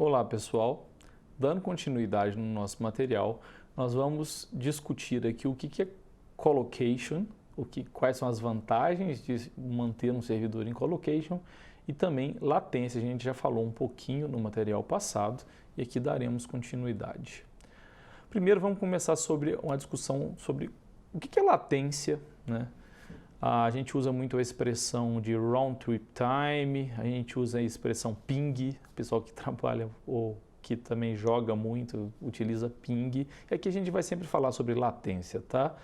Olá pessoal, dando continuidade no nosso material, nós vamos discutir aqui o que é colocation, quais são as vantagens de manter um servidor em colocation e também latência. A gente já falou um pouquinho no material passado e aqui daremos continuidade. Primeiro vamos começar sobre uma discussão sobre o que é latência, né? A gente usa muito a expressão de round trip time, a gente usa a expressão ping, o pessoal que trabalha ou que também joga muito utiliza ping, e aqui a gente vai sempre falar sobre latência, tá?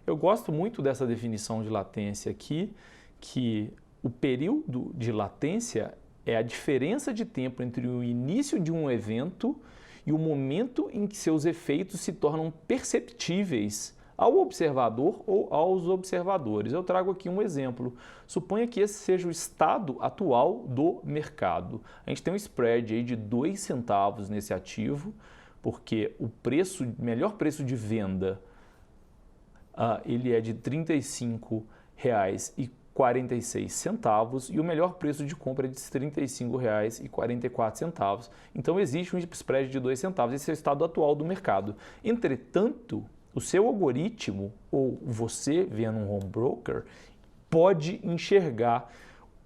Eu gosto muito dessa definição de latência aqui, que o período de latência é a diferença de tempo entre o início de um evento e o momento em que seus efeitos se tornam perceptíveis ao observador ou aos observadores. Eu trago aqui um exemplo. Suponha que esse seja o estado atual do mercado. A gente tem um spread aí de 2 centavos nesse ativo, porque o melhor preço de venda ele é de R$ 35,46 e o melhor preço de compra é de R$ 35,44. Então existe um spread de 2 centavos. Esse é o estado atual do mercado. Entretanto, o seu algoritmo, ou você vendo um home broker, pode enxergar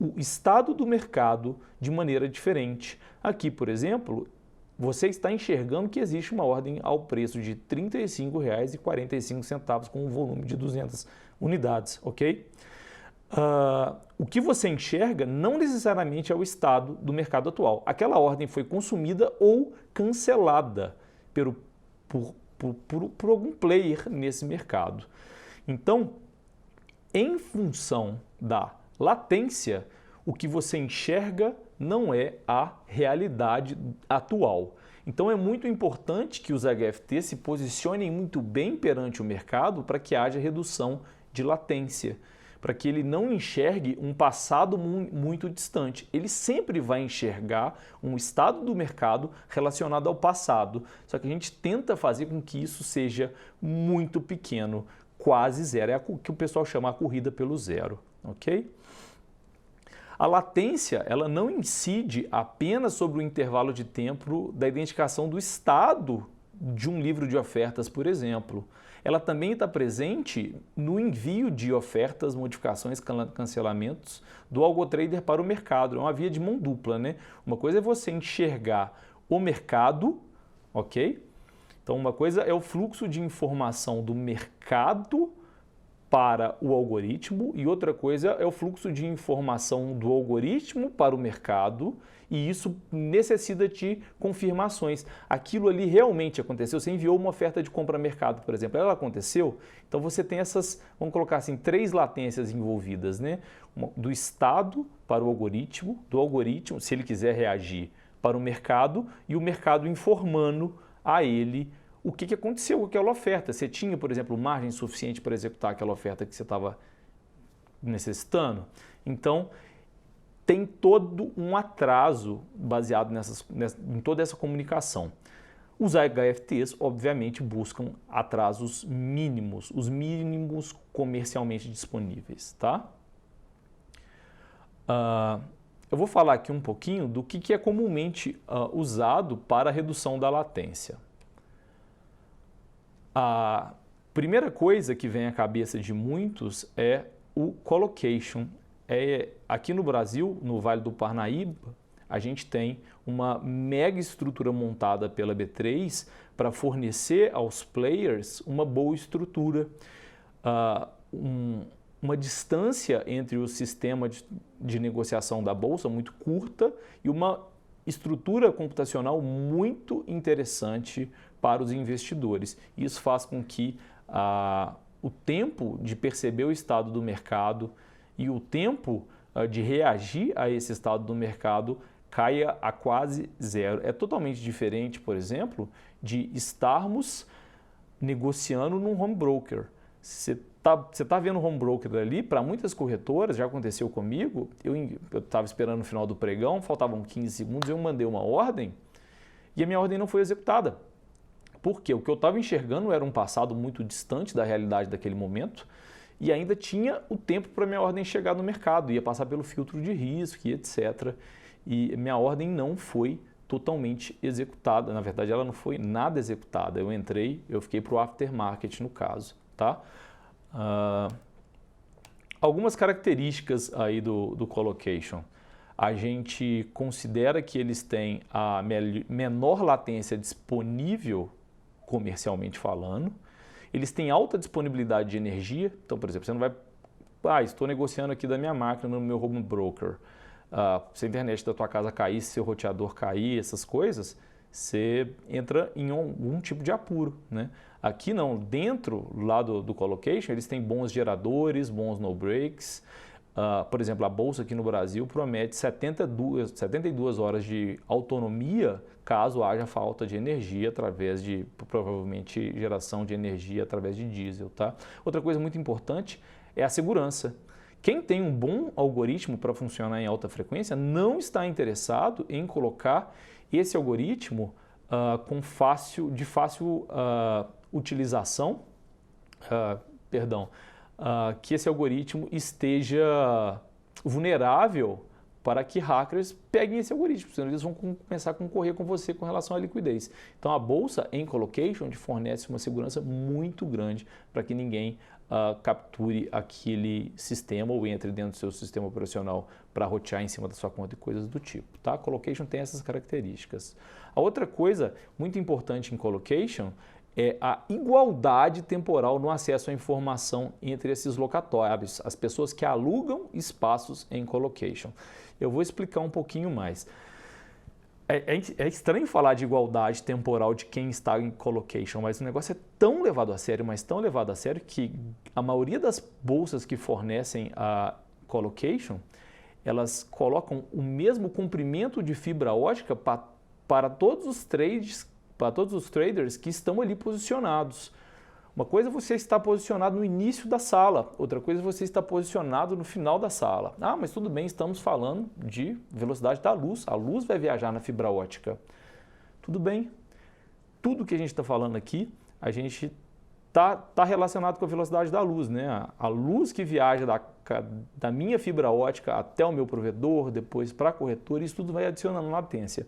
o estado do mercado de maneira diferente. Aqui, por exemplo, você está enxergando que existe uma ordem ao preço de R$ 35,45 com um volume de 200 unidades, ok? O que você enxerga não necessariamente é o estado do mercado atual. Aquela ordem foi consumida ou cancelada por algum player nesse mercado. Então, em função da latência, o que você enxerga não é a realidade atual. Então, é muito importante que os HFT se posicionem muito bem perante o mercado para que haja redução de latência, para que ele não enxergue um passado muito distante. Ele sempre vai enxergar um estado do mercado relacionado ao passado, só que a gente tenta fazer com que isso seja muito pequeno, quase zero. É o que o pessoal chama a corrida pelo zero, ok? A latência, ela não incide apenas sobre o intervalo de tempo da identificação do estado de um livro de ofertas, por exemplo. Ela também está presente no envio de ofertas, modificações, cancelamentos do AlgoTrader para o mercado. É uma via de mão dupla, né? Uma coisa é você enxergar o mercado, ok? Então, uma coisa é o fluxo de informação do mercado para o algoritmo e outra coisa é o fluxo de informação do algoritmo para o mercado, e isso necessita de confirmações. Aquilo ali realmente aconteceu. Você enviou uma oferta de compra a mercado, por exemplo. Ela aconteceu? Então você tem essas, vamos colocar assim, 3 latências envolvidas, né? Do estado para o algoritmo, do algoritmo, se ele quiser reagir, para o mercado, e o mercado informando a ele o que aconteceu com aquela oferta. Você tinha, por exemplo, margem suficiente para executar aquela oferta que você estava necessitando? Então, tem todo um atraso baseado em toda essa comunicação. Os HFTs, obviamente, buscam atrasos mínimos, os mínimos comercialmente disponíveis, tá? Eu vou falar aqui um pouquinho do que é comumente usado para a redução da latência. A primeira coisa que vem à cabeça de muitos é o colocation. Aqui no Brasil, no Vale do Parnaíba, a gente tem uma mega estrutura montada pela B3 para fornecer aos players uma boa estrutura, uma distância entre o sistema de negociação da Bolsa muito curta e uma estrutura computacional muito interessante para os investidores. Isso faz com que o tempo de perceber o estado do mercado e o tempo de reagir a esse estado do mercado caia a quase zero. É totalmente diferente, por exemplo, de estarmos negociando num home broker. Você está vendo o home broker ali, para muitas corretoras, já aconteceu comigo, eu estava esperando o final do pregão, faltavam 15 segundos, eu mandei uma ordem e a minha ordem não foi executada. Por quê? O que eu estava enxergando era um passado muito distante da realidade daquele momento e ainda tinha o tempo para minha ordem chegar no mercado, ia passar pelo filtro de risco e etc. E minha ordem não foi totalmente executada. Na verdade, ela não foi nada executada. Eu entrei, eu fiquei para o aftermarket no caso, tá? Algumas características aí do colocation. A gente considera que eles têm a menor latência disponível comercialmente falando. Eles têm alta disponibilidade de energia. Então, por exemplo, você não vai... estou negociando aqui da minha máquina no meu home broker. Se a internet da tua casa cair, se seu roteador cair, essas coisas, você entra em algum tipo de apuro, né? Aqui não, dentro lá do colocation, eles têm bons geradores, bons no-breaks. Por exemplo, a bolsa aqui no Brasil promete 72 horas de autonomia caso haja falta de energia através de, provavelmente, geração de energia através de diesel, tá? Outra coisa muito importante é a segurança. Quem tem um bom algoritmo para funcionar em alta frequência não está interessado em colocar esse algoritmo de fácil utilização, que esse algoritmo esteja vulnerável para que hackers peguem esse algoritmo, senão eles vão começar a concorrer com você com relação à liquidez. Então a bolsa em colocation te fornece uma segurança muito grande para que ninguém capture aquele sistema ou entre dentro do seu sistema operacional para rotear em cima da sua conta e coisas do tipo, tá? Colocation tem essas características. A outra coisa muito importante em colocation é a igualdade temporal no acesso à informação entre esses locatários, as pessoas que alugam espaços em colocation. Eu vou explicar um pouquinho mais. É estranho falar de igualdade temporal de quem está em colocation, mas o negócio é tão levado a sério, mas tão levado a sério que a maioria das bolsas que fornecem a colocation, elas colocam o mesmo comprimento de fibra ótica para todos os traders que estão ali posicionados. Uma coisa é você estar posicionado no início da sala, outra coisa é você estar posicionado no final da sala. Mas tudo bem, estamos falando de velocidade da luz. A luz vai viajar na fibra ótica. Tudo bem. Tudo que a gente está falando aqui, a gente está relacionado com a velocidade da luz, né? A luz que viaja da minha fibra ótica até o meu provedor, depois para a corretora, isso tudo vai adicionando latência.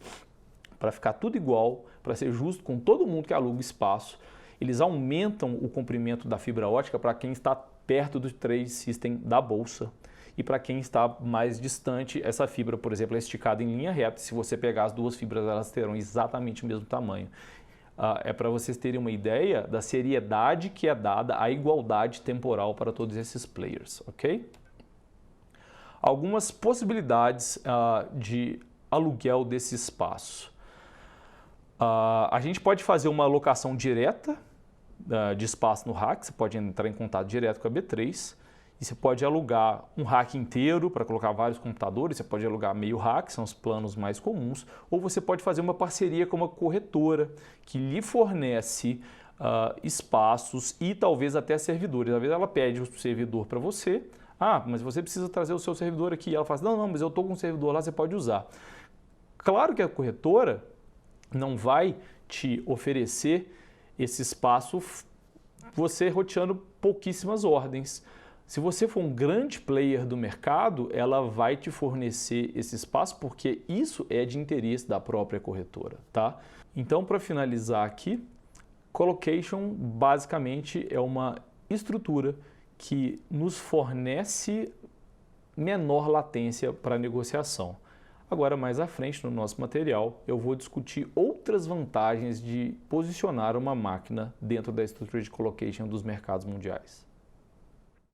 Para ficar tudo igual, para ser justo com todo mundo que aluga espaço, eles aumentam o comprimento da fibra ótica para quem está perto do trade system da bolsa. E para quem está mais distante, essa fibra, por exemplo, é esticada em linha reta. Se você pegar as duas fibras, elas terão exatamente o mesmo tamanho. É para vocês terem uma ideia da seriedade que é dada à igualdade temporal para todos esses players, ok? Algumas possibilidades de aluguel desse espaço. A gente pode fazer uma alocação direta de espaço no rack, você pode entrar em contato direto com a B3 e você pode alugar um rack inteiro para colocar vários computadores, você pode alugar meio rack, são os planos mais comuns, ou você pode fazer uma parceria com uma corretora que lhe fornece espaços e talvez até servidores. Às vezes ela pede o servidor para você, mas você precisa trazer o seu servidor aqui. Ela fala assim, não, mas eu estou com um servidor lá, você pode usar. Claro que a corretora não vai te oferecer esse espaço você roteando pouquíssimas ordens. Se você for um grande player do mercado, ela vai te fornecer esse espaço porque isso é de interesse da própria corretora, tá? Então, para finalizar aqui, colocation basicamente é uma estrutura que nos fornece menor latência para negociação. Agora, mais à frente no nosso material, eu vou discutir outras vantagens de posicionar uma máquina dentro da estrutura de colocation dos mercados mundiais.